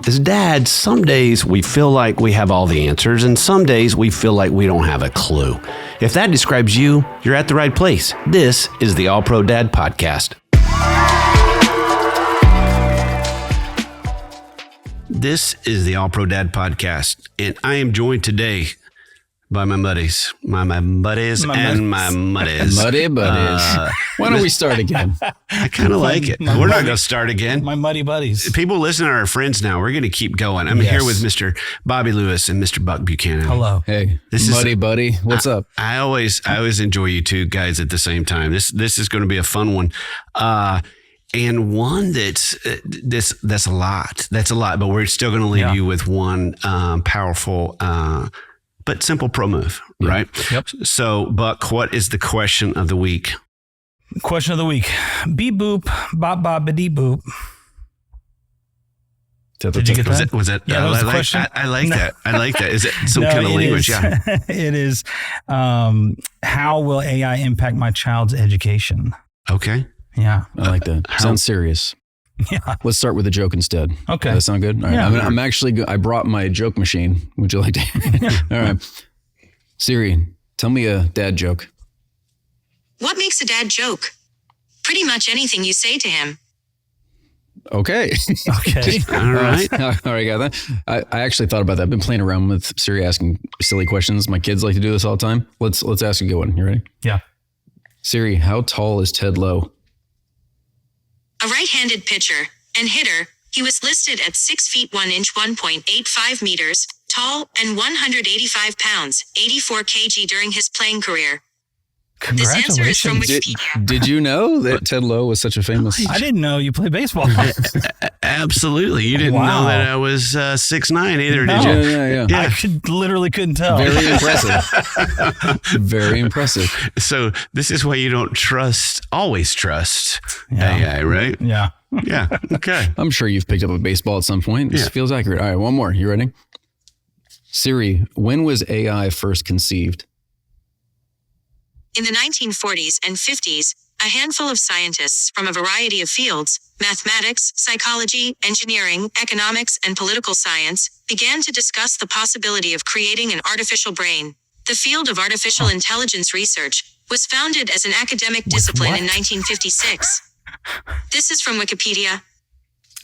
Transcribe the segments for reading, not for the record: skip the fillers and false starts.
As dads, some days we feel like we have all the answers, and some days we feel like we don't have a clue. If that describes you, you're at the right place. This is the All Pro Dad Podcast. This is the All Pro Dad Podcast, and I am joined today by my buddies. My buddies. Muddy buddies. Why don't we start again? I kind of like it. We're not going to start again. My muddy buddies. People listening are our friends now. We're going to keep going. I'm here with Mr. Bobby Lewis and Mr. Buck Buchanan. Hello. Hey, this Muddy buddy. What's up? I always enjoy you two guys at the same time. This is going to be a fun one. And one that's a lot. That's a lot, but we're still going to leave you with one powerful but simple pro move, right? Yep. So, Buck, what is the question of the week? Question of the week. Beep boop, bop bop, ba-dee boop. Did you get that? Was it? Yeah, that was the question. I like that. I like that. Is it some kind of language? Yeah. It is. How will AI impact my child's education? Okay. Yeah. I like that. Sounds serious. Yeah. Let's start with a joke instead. Okay. Does that sound good? All right. Yeah. I brought my joke machine. Would you like to? All right. Siri, tell me a dad joke. What makes a dad joke? Pretty much anything you say to him. Okay. Okay. All right. All right, got that. I actually thought about that. I've been playing around with Siri asking silly questions. My kids like to do this all the time. Let's ask a good one. You ready? Yeah. Siri, how tall is Ted Lowe? A right-handed pitcher and hitter, he was listed at 6 feet 1 inch 1.85 meters tall and 185 pounds, 84 kg during his playing career. This answer is from Wikipedia. Did you know that Ted Lowe was such a famous... I didn't know you play baseball. Absolutely. You didn't know that I was 6'9" either, did you? Yeah. I couldn't tell. Very impressive. Very impressive. So this is why you don't always trust AI, right? Yeah. Yeah. Okay. I'm sure you've picked up a baseball at some point. This feels accurate. All right, one more. You ready? Siri, when was AI first conceived? In the 1940s and 50s, a handful of scientists from a variety of fields, mathematics, psychology, engineering, economics, and political science, began to discuss the possibility of creating an artificial brain. The field of artificial intelligence research was founded as an academic discipline in 1956. This is from Wikipedia.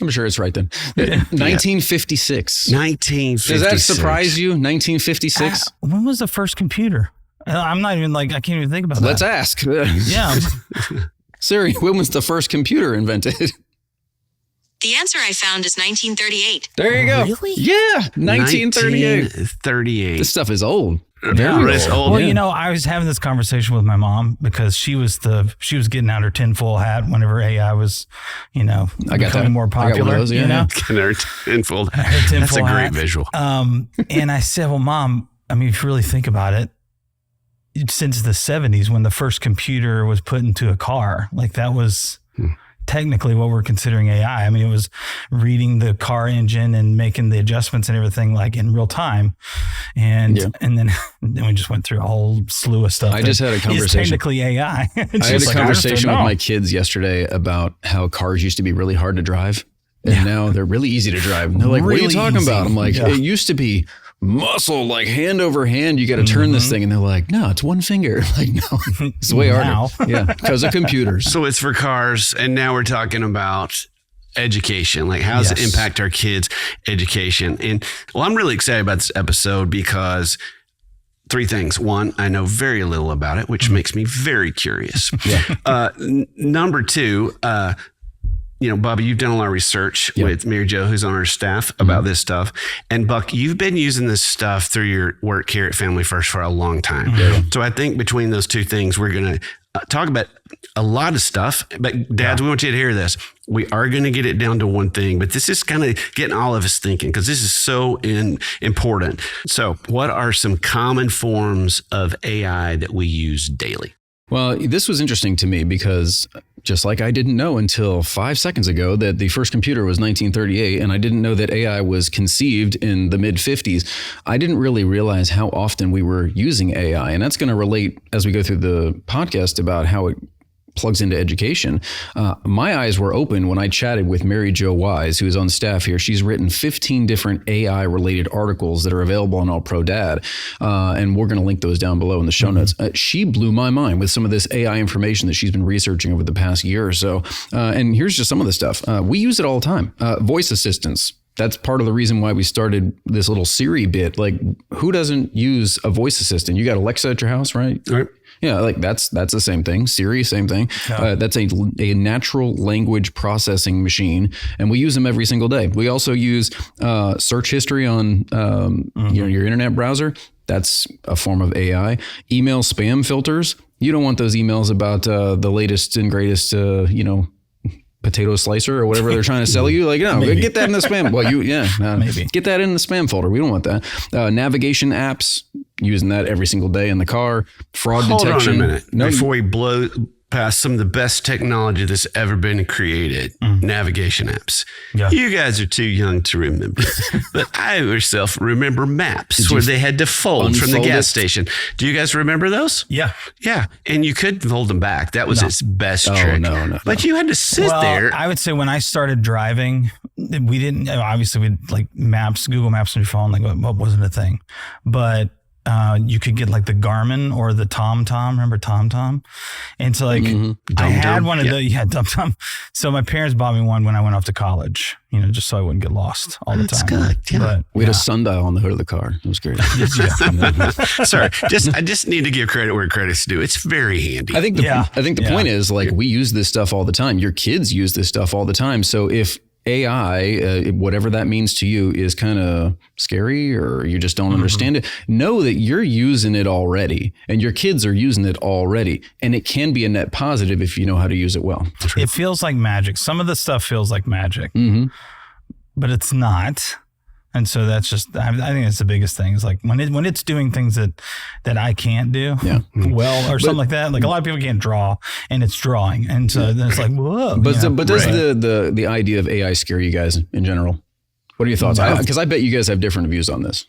I'm sure it's right then. 1956. 1956. Does that surprise you? 1956? When was the first computer? I'm not even I can't even think about that. Let's ask. Yeah. Siri, when was the first computer invented? The answer I found is 1938. There you go. Really? Yeah, 1938. 1938. This stuff is old. Very old. Well, I was having this conversation with my mom because she was getting out her tinfoil hat whenever AI was, becoming more popular. I got one of those, yeah. Her tinfoil. That's a great visual. And I said, well, Mom, I mean, if you really think about it, since the 70s when the first computer was put into a car, that was technically what we're considering AI. I mean, it was reading the car engine and making the adjustments and everything in real time. And then we just went through a whole slew of stuff. I just had a conversation. It's technically AI. I had a conversation with my kids yesterday about how cars used to be really hard to drive. And now they're really easy to drive. And they're like, what are you talking about? I'm like, it used to be muscle, hand over hand. You got to turn this thing. And they're like, no, it's one finger. Like, no, it's way harder. Yeah, because of computers. So it's for cars. And now we're talking about education. How does it impact our kids' education? And I'm really excited about this episode because three things. One, I know very little about it, which makes me very curious. Number two, Bobby, you've done a lot of research with Mary Jo, who's on our staff, about this stuff. And Buck, you've been using this stuff through your work here at Family First for a long time. So I think between those two things, we're going to talk about a lot of stuff. But dads, we want you to hear this. We are going to get it down to one thing, but this is kind of getting all of us thinking because this is so important. So what are some common forms of AI that we use daily? Well, this was interesting to me because just like I didn't know until 5 seconds ago that the first computer was 1938, and I didn't know that AI was conceived in the mid-50s, I didn't really realize how often we were using AI. And that's going to relate as we go through the podcast about how it plugs into education. My eyes were open when I chatted with Mary Jo Wise, who is on staff here. She's written 15 different AI related articles that are available on All Pro Dad. And we're going to link those down below in the show notes. She blew my mind with some of this AI information that she's been researching over the past year or so. And here's just some of the stuff. We use it all the time. Voice assistants. That's part of the reason why we started this little Siri bit. Like, who doesn't use a voice assistant? You got Alexa at your house, right? Right. Yeah, like that's the same thing. Siri, same thing. Yeah. That's a natural language processing machine, and we use them every single day. We also use search history on your internet browser. That's a form of AI. Email spam filters. You don't want those emails about the latest and greatest, potato slicer or whatever they're trying to sell you. Like, no, get that in the spam. Well, maybe get that in the spam folder. We don't want that. Navigation apps, using that every single day in the car. Fraud detection. Hold on a minute. Before we blow past some of the best technology that's ever been created, navigation apps. Yeah. You guys are too young to remember, but I myself remember maps where they had to fold from the gas station. Do you guys remember those? Yeah. Yeah. And you could fold them back. That was its best trick. No. But you had to sit there. I would say when I started driving, we didn't, obviously we'd like maps, Google Maps on your phone, like what wasn't a thing, but you could get like the Garmin or the TomTom. Remember TomTom? And so like I had one of those. Yeah, TomTom. So my parents bought me one when I went off to college, just so I wouldn't get lost all the time. That's good. Yeah. But, we had a sundial on the hood of the car. It was great. Sorry. I just need to give credit where credit's due. It's very handy. I think the point is, like, we use this stuff all the time. Your kids use this stuff all the time. So if AI, whatever that means to you, is kind of scary or you just don't understand it, know that you're using it already and your kids are using it already. And it can be a net positive if you know how to use it well. It feels like magic. Some of the stuff feels like magic, but it's not. And so that's just, I think that's the biggest thing is like when it's doing things that I can't do well or something like that. Like a lot of people can't draw and it's drawing. And so then it's like, whoa. But does the idea of AI scare you guys in general? What are your thoughts? Because I bet you guys have different views on this.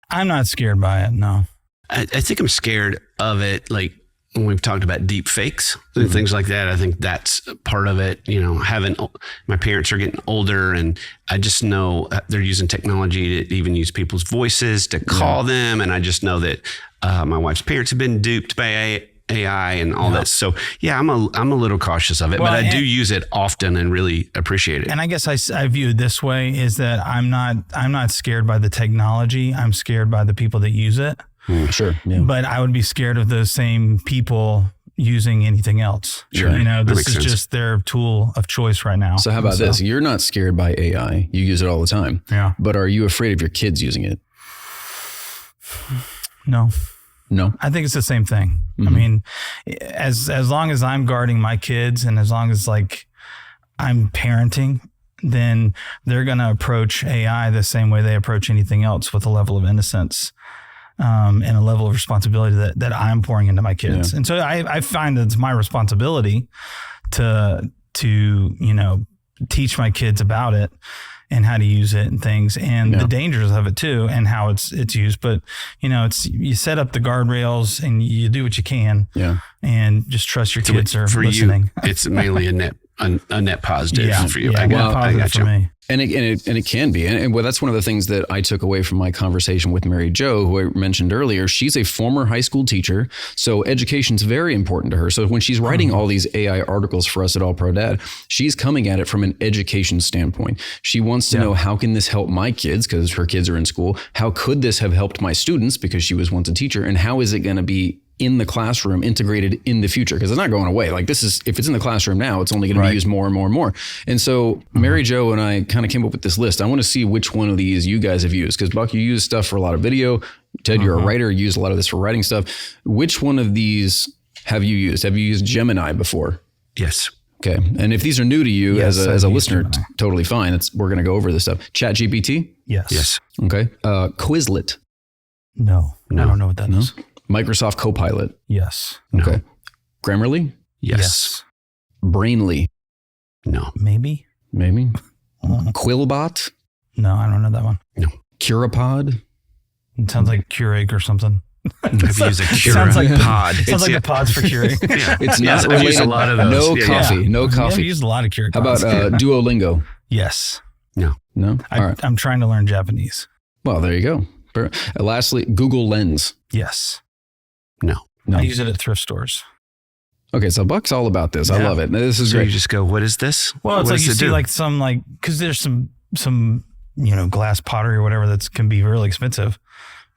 I'm not scared by it. No. I think I'm scared of it. Like when we've talked about deep fakes and things like that, I think that's part of it. My parents are getting older and I just know they're using technology to even use people's voices to call them. And I just know that my wife's parents have been duped by AI and all that. So I'm a little cautious of it, but I do use it often and really appreciate it. And I guess I view it this way is that I'm not scared by the technology. I'm scared by the people that use it. Sure. Yeah. But I would be scared of those same people using anything else. Sure. This is just their tool of choice right now. So how about this? You're not scared by AI. You use it all the time. Yeah. But are you afraid of your kids using it? No. I think it's the same thing. I mean, as long as I'm guarding my kids and as long as like I'm parenting, then they're going to approach AI the same way they approach anything else, with a level of innocence. And a level of responsibility that I'm pouring into my kids. Yeah. And so I find that it's my responsibility to teach my kids about it and how to use it and things and the dangers of it too and how it's used. But you set up the guardrails and you do what you can and just trust your kids are listening. You, it's mainly a net positive for you. Yeah, I got you. For me. And it can be. And that's one of the things that I took away from my conversation with Mary Jo, who I mentioned earlier. She's a former high school teacher. So education's very important to her. So when she's writing all these AI articles for us at All Pro Dad, she's coming at it from an education standpoint. She wants to know, how can this help my kids? Because her kids are in school. How could this have helped my students? Because she was once a teacher. And how is it going to be in the classroom integrated in the future? Because it's not going away. Like if it's in the classroom now, it's only going to be used more and more and more. And so Mary Jo and I kind of came up with this list. I want to see which one of these you guys have used. Because Buck, you use stuff for a lot of video. Ted, you're a writer. You use a lot of this for writing stuff. Which one of these have you used? Have you used Gemini before? Yes. Okay. And if these are new to you as a listener, totally fine. We're going to go over this stuff. ChatGPT? Yes. Okay. Quizlet? No. I don't know what that is. Microsoft Copilot? Yes. Okay. No. Grammarly? Yes. Brainly? No. Maybe. Quillbot? No, I don't know that one. No. Curapod? It sounds like Keurig or something. I've used a Cura Sounds like pod. Sounds like the pods for Keurig. It's not I've used related. a lot of those. No coffee. No coffee. I've used a lot of Keurig How pods. about Duolingo? Yes. No. All right. I'm trying to learn Japanese. Well, there you go. Lastly, Google Lens. Yes. No. I use it at thrift stores. Okay, so Buck's all about this. I love it. This is So great. you just go, what is this? Well, it's What like does you it see do? like some like, because there's some glass pottery or whatever that can be really expensive.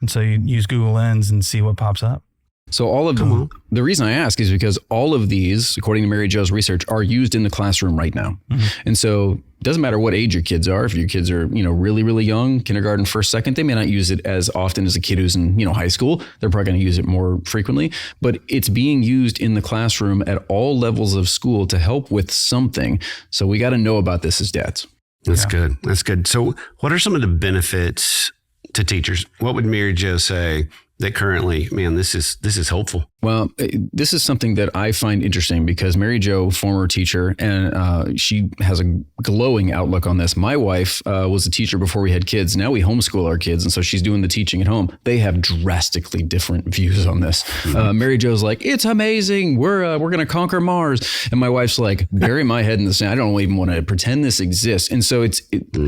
And so you use Google Lens and see what pops up. So all of them, the reason I ask is because all of these, according to Mary Jo's research, are used in the classroom right now. Mm-hmm. And so it doesn't matter what age your kids are. If your kids are, really, really young, kindergarten, first, second, they may not use it as often as a kid who's in, high school. They're probably going to use it more frequently, but it's being used in the classroom at all levels of school to help with something. So we got to know about this as dads. That's good. That's good. So what are some of the benefits to teachers? What would Mary Jo say that currently, man, this is helpful? Well, this is something that I find interesting because Mary Jo, former teacher, and she has a glowing outlook on this. My wife was a teacher before we had kids. Now we homeschool our kids, and so she's doing the teaching at home. They have drastically different views on this. Mary Jo's like, it's amazing. We're going to conquer Mars. And my wife's like, bury my head in the sand. I don't even want to pretend this exists. And so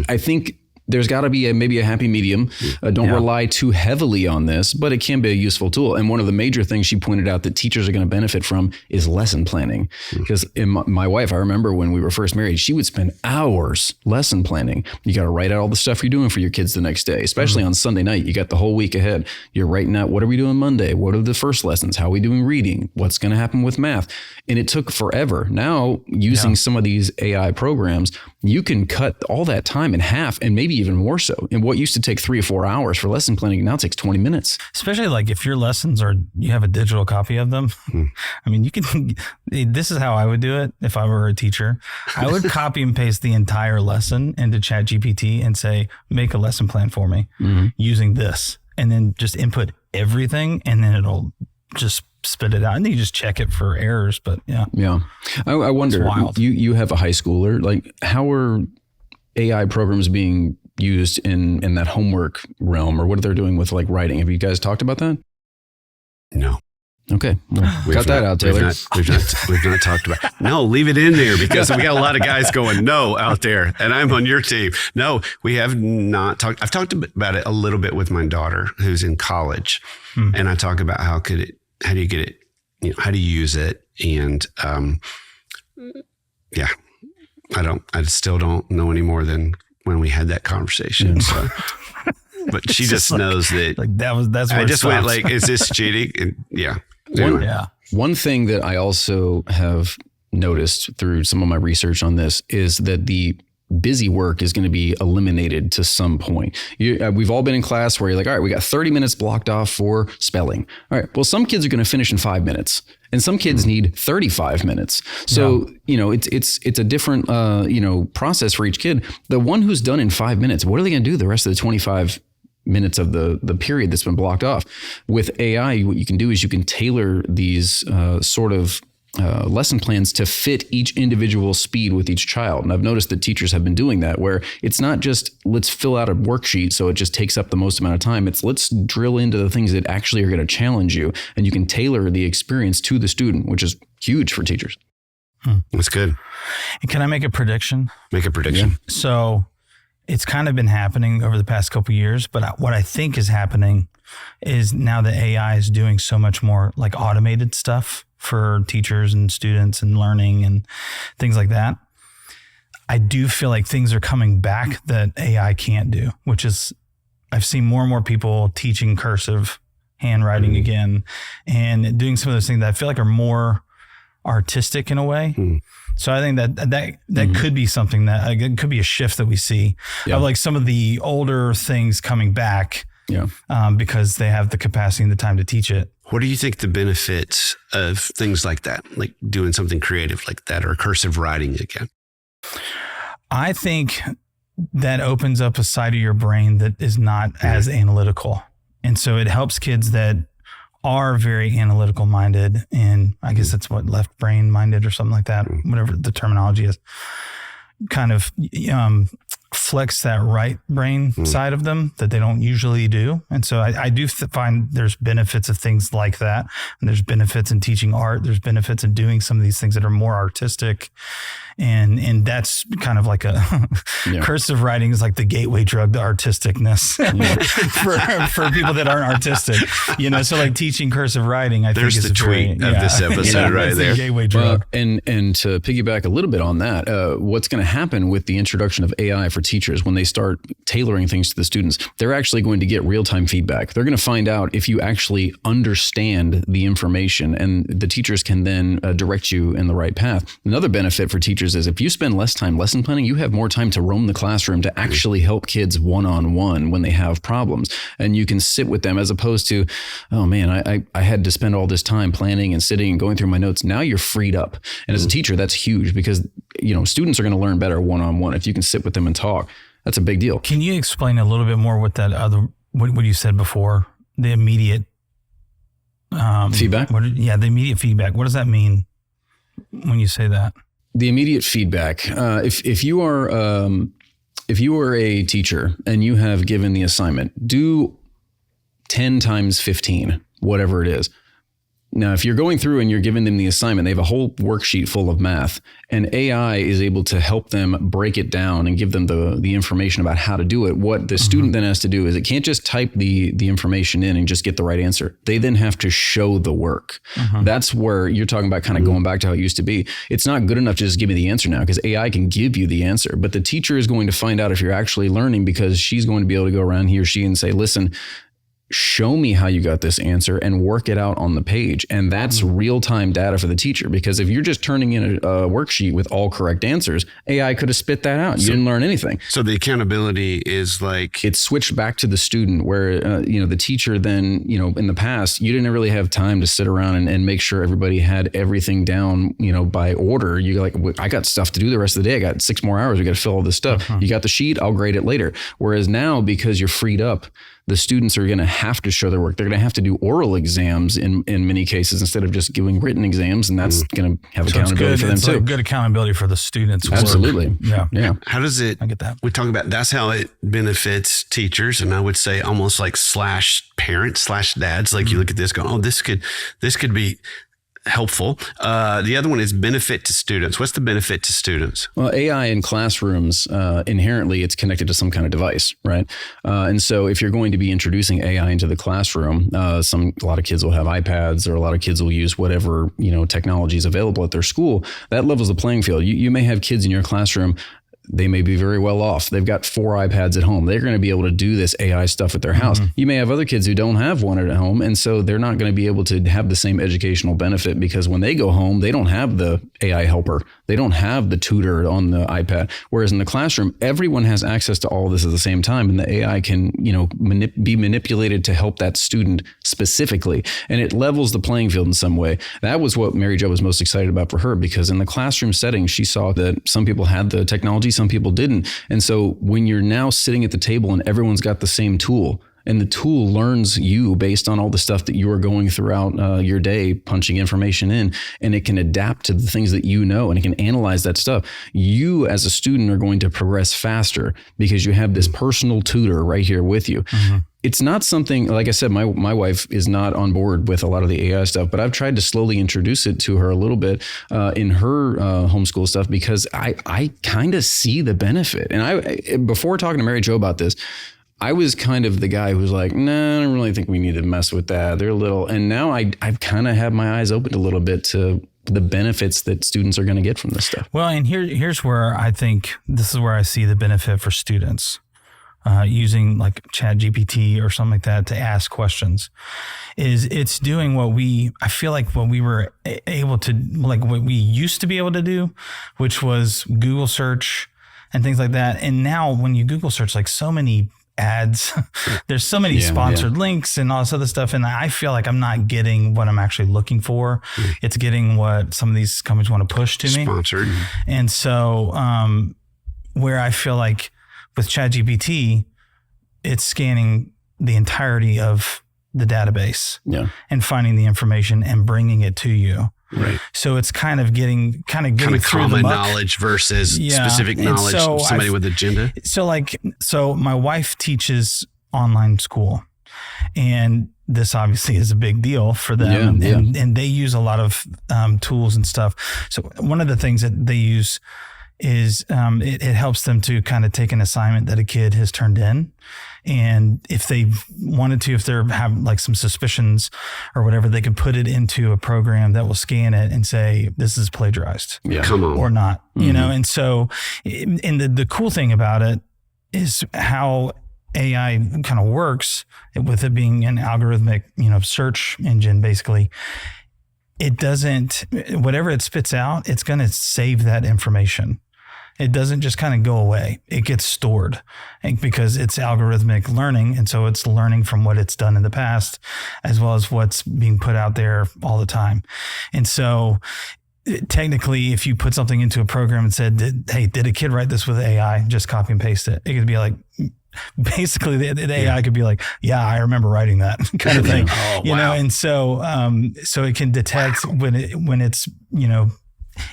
I think there's got to be maybe a happy medium. Don't rely too heavily on this, but it can be a useful tool. And one of the major things she pointed out that teachers are going to benefit from is lesson planning. Because my wife, I remember when we were first married, she would spend hours lesson planning. You got to write out all the stuff you're doing for your kids the next day, especially on Sunday night. You got the whole week ahead. You're writing out, what are we doing Monday? What are the first lessons? How are we doing reading? What's going to happen with math? And it took forever. Now, using some of these AI programs, you can cut all that time in half and maybe even more so. And what used to take 3 or 4 hours for lesson planning now takes 20 minutes. Especially like if your lessons are, you have a digital copy of them. I mean, this is how I would do it if I were a teacher. I would copy and paste the entire lesson into ChatGPT and say, make a lesson plan for me using this, and then just input everything, and then it'll just spit it out, and then you just check it for errors. But yeah. I wonder, you have a high schooler, like how are AI programs being used in that homework realm, or what are they doing with like writing? Have you guys talked about that? No. Okay. Well, cut that out, Taylor. We've not talked about it. No, leave it in there because we got a lot of guys going no out there, and I'm on your team. No, we have not talked. I've talked about it a little bit with my daughter who's in college, and I talk about how do you get it, how do you use it? And I still don't know any more than when we had that conversation. So, but she just knows that. Like that's where I just went like, is this cheating? And anyway. One thing that I also have noticed through some of my research on this is that the busy work is going to be eliminated to some point. We've all been in class where you're like, all right, we got 30 minutes blocked off for spelling. All right, well, some kids are going to finish in 5 minutes, and some kids need 35 minutes. So, it's a different, process for each kid. The one who's done in 5 minutes, what are they going to do the rest of the 25 minutes of the period that's been blocked off? With AI, what you can do is you can tailor these lesson plans to fit each individual speed with each child. And I've noticed that teachers have been doing that, where it's not just let's fill out a worksheet so it just takes up the most amount of time. It's let's drill into the things that actually are going to challenge you, and you can tailor the experience to the student, which is huge for teachers. That's good. And can I make a prediction? Make a prediction. Yeah. So it's kind of been happening over the past couple of years, but what I think is happening is now that AI is doing so much more like automated stuff for teachers and students and learning and things like that. I do feel like things are coming back that AI can't do, which is I've seen more and more people teaching cursive handwriting again and doing some of those things that I feel like are more artistic in a way. So I think that could be something that it could be a shift that we see of like some of the older things coming back because they have the capacity and the time to teach it. What do you think the benefits of things like that, like doing something creative like that, or cursive writing again? I think that opens up a side of your brain that is not as analytical. And so it helps kids that are very analytical minded. And I guess that's what, left brain minded or something like that, whatever the terminology is, kind of flex that right brain side of them that they don't usually do. And so I do find there's benefits of things like that. And there's benefits in teaching art. There's benefits in doing some of these things that are more artistic. And that's kind of like a cursive writing is like the gateway drug to artisticness for people that aren't artistic, so like teaching cursive writing, I think is the tweet of this episode right there. The gateway drug. And to piggyback a little bit on that, what's going to happen with the introduction of AI for teachers when they start tailoring things to the students, they're actually going to get real-time feedback. They're going to find out if you actually understand the information, and the teachers can then direct you in the right path. Another benefit for teachers is if you spend less time lesson planning, you have more time to roam the classroom to actually help kids one-on-one when they have problems. And you can sit with them as opposed to, oh man, I had to spend all this time planning and sitting and going through my notes. Now you're freed up. And as a teacher, that's huge because, students are going to learn better one-on-one if you can sit with them and talk. That's a big deal. Can you explain a little bit more what that what you said before, the immediate feedback? The immediate feedback. What does that mean when you say that? The immediate feedback. If you are a teacher and you have given the assignment, do 10 times 15, whatever it is. Now, if you're going through and you're giving them the assignment, they have a whole worksheet full of math, and AI is able to help them break it down and give them the information about how to do it. What the student then has to do is it can't just type the information in and just get the right answer. They then have to show the work. That's where you're talking about kind of going back to how it used to be. It's not good enough to just give me the answer now because AI can give you the answer, but the teacher is going to find out if you're actually learning because she's going to be able to go around he or she and say, listen, show me how you got this answer and work it out on the page. And that's real-time data for the teacher, because if you're just turning in a worksheet with all correct answers, AI could have spit that out. You didn't learn anything. So the accountability is like... It's switched back to the student where, the teacher then, in the past, you didn't really have time to sit around and make sure everybody had everything down, by order. You're like, I got stuff to do the rest of the day. I got 6 more hours. We got to fill all this stuff. You got the sheet. I'll grade it later. Whereas now, because you're freed up, the students are going to have to show their work. They're going to have to do oral exams in many cases instead of just doing written exams. And that's going to have accountability for them too. Good accountability for the students. Absolutely. Yeah. How does it, I get that. We talk about, that's how it benefits teachers. And I would say almost like / parents / dads. Like you look at this going, oh, this could be helpful. The other one is benefit to students. What's the benefit to students? Well, AI in classrooms, inherently, it's connected to some kind of device, right? And so if you're going to be introducing AI into the classroom, a lot of kids will have iPads, or a lot of kids will use whatever, technology is available at their school. That levels the playing field. You may have kids in your classroom. They may be very well off. They've got 4 iPads at home. They're going to be able to do this AI stuff at their house. You may have other kids who don't have one at home. And so they're not going to be able to have the same educational benefit because when they go home, they don't have the AI helper. They don't have the tutor on the iPad. Whereas in the classroom, everyone has access to all of this at the same time. And the AI can, be manipulated to help that student specifically. And it levels the playing field in some way. That was what Mary Jo was most excited about for her, because in the classroom setting, she saw that some people had the technology, some people didn't. And so when you're now sitting at the table and everyone's got the same tool, and the tool learns you based on all the stuff that you are going throughout your day, punching information in, and it can adapt to the things that and it can analyze that stuff. You as a student are going to progress faster because you have this personal tutor right here with you. It's not something, like I said, my wife is not on board with a lot of the AI stuff, but I've tried to slowly introduce it to her a little bit in her homeschool stuff because I kind of see the benefit. And before talking to Mary Jo about this, I was kind of the guy who was like, no, I don't really think we need to mess with that. They're little. And now I've kind of had my eyes opened a little bit to the benefits that students are going to get from this stuff. Well, and here's where I think this is where I see the benefit for students. Using like ChatGPT or something like that to ask questions, it's doing what I feel like what we were able to, like what we used to be able to do, which was Google search and things like that. And now when you Google search, like so many ads, there's so many sponsored links and all this other stuff. And I feel like I'm not getting what I'm actually looking for. It's getting what some of these companies want to push to me. Sponsored. And so where I feel like with ChatGPT, it's scanning the entirety of the database and finding the information and bringing it to you. Right. So it's kind of getting through common the muck. knowledge versus specific knowledge of somebody with agenda. So my wife teaches online school, and this obviously is a big deal for them. And they use a lot of tools and stuff. So one of the things that they use is it helps them to kind of take an assignment that a kid has turned in. And if they wanted to, if they have like some suspicions or whatever, they could put it into a program that will scan it and say, this is plagiarized. Come on. Or not, you know? And so, and the cool thing about it is how AI kind of works with it being an algorithmic, search engine, basically. It doesn't, whatever it spits out, it's going to save that information. It doesn't just kind of go away. It gets stored because it's algorithmic learning. And so it's learning from what it's done in the past, as well as what's being put out there all the time. And so technically, if you put something into a program and said, hey, did a kid write this with AI? Just copy and paste it. It could be like, basically the AI could be like, yeah, I remember writing that kind of thing, you know? And so, so it can detect when it's,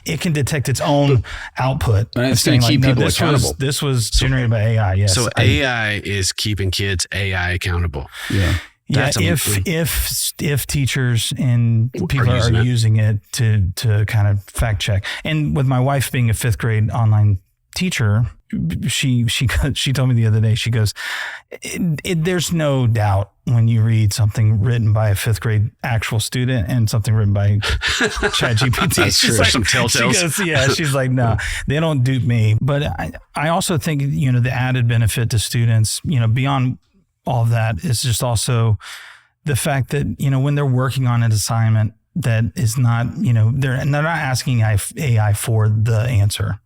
it can detect its own output. And it's going to keep people accountable. This was generated by AI. Yes. So AI is keeping kids AI accountable. Yeah. If teachers and people are using it to kind of fact check. And with my wife being a 5th grade online teacher, she told me the other day, she goes, there's no doubt when you read something written by a 5th grade actual student and something written by ChatGPT. That's true. Some telltales. She goes, she's like, no, they don't dupe me. But I also think, the added benefit to students, beyond all of that is just also the fact that, when they're working on an assignment that is not, they're not asking AI for the answer.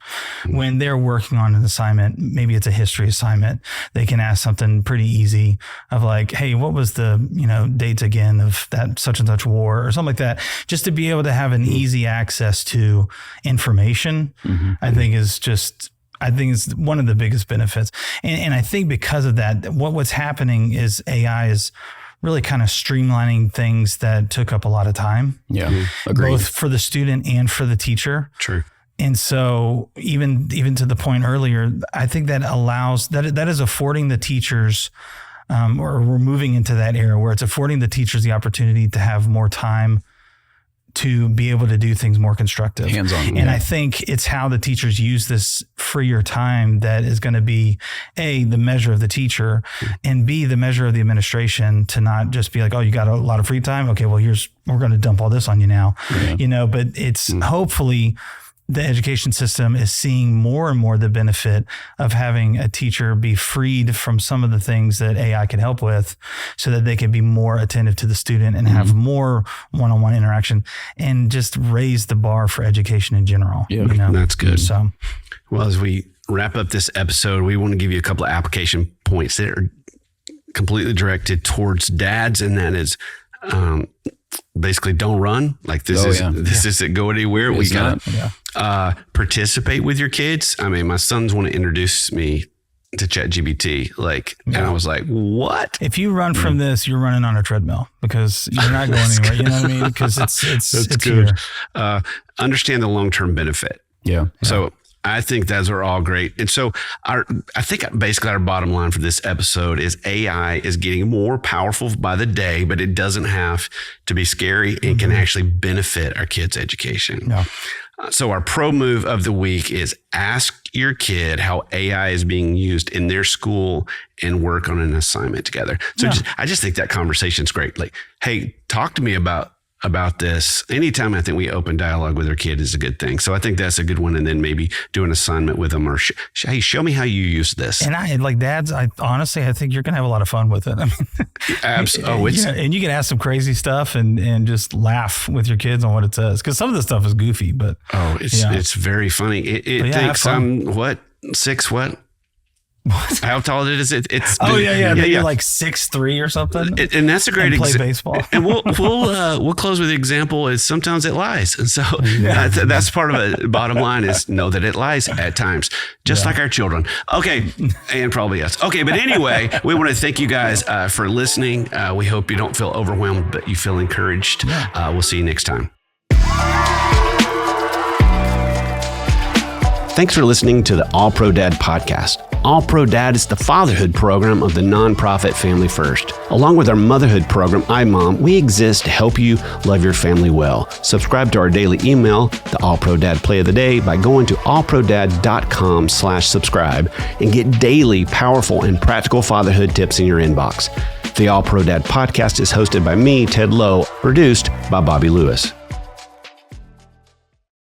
When they're working on an assignment, maybe it's a history assignment, they can ask something pretty easy of like, hey, what was the, dates again of that such and such war or something like that, just to be able to have an easy access to information, I think is one of the biggest benefits. And I think because of that, what's happening is AI is really kind of streamlining things that took up a lot of time. Yeah. Agreed. Both for the student and for the teacher. True. And so even to the point earlier, I think that allows, that is affording the teachers, or we're moving into that era where it's affording the teachers the opportunity to have more time to be able to do things more constructive. Hands-on. And I think it's how the teachers use this freer time that is going to be A, the measure of the teacher, and B, the measure of the administration, to not just be like, oh, you got a lot of free time. Okay, well, we're going to dump all this on you now, but it's hopefully the education system is seeing more and more the benefit of having a teacher be freed from some of the things that AI can help with, so that they can be more attentive to the student and have more one-on-one interaction and just raise the bar for education in general. Yeah, that's good. So, well, as we wrap up this episode, we want to give you a couple of application points that are completely directed towards dads, and that is, basically don't run. Like this isn't go anywhere. We got to participate with your kids. I mean, my sons want to introduce me to ChatGPT. And I was like, what? If you run from this, you're running on a treadmill because you're not going anywhere. You know what I mean? Because it's good. Here. Understand the long-term benefit. Yeah. So I think those are all great. And so I think basically our bottom line for this episode is AI is getting more powerful by the day, but it doesn't have to be scary and can actually benefit our kids' education. Yeah. So our pro move of the week is ask your kid how AI is being used in their school and work on an assignment together. So I just think that conversation's great. Like, hey, talk to me about this. Anytime I think we open dialogue with our kid is a good thing. So I think that's a good one. And then maybe do an assignment with them or, hey, show me how you use this. And I like dads, I think you're going to have a lot of fun with it. I mean, absolutely. And you can ask some crazy stuff and just laugh with your kids on what it says. Cause some of the stuff is goofy, but it's very funny. It thinks I'm 6, what? What? How tall it is? It's You're like 6'3" or something. And that's a great play baseball. And we'll close with the example is sometimes it lies. And so that's part of it. Bottom line is know that it lies at times, just like our children. Okay. And probably us. Okay. But anyway, we want to thank you guys for listening. We hope you don't feel overwhelmed, but you feel encouraged. We'll see you next time. Thanks for listening to the All Pro Dad podcast. All Pro Dad is the fatherhood program of the nonprofit Family First. Along with our motherhood program, iMom, we exist to help you love your family well. Subscribe to our daily email, the All Pro Dad Play of the Day, by going to allprodad.com/subscribe and get daily powerful and practical fatherhood tips in your inbox. The All Pro Dad podcast is hosted by me, Ted Lowe, produced by Bobby Lewis.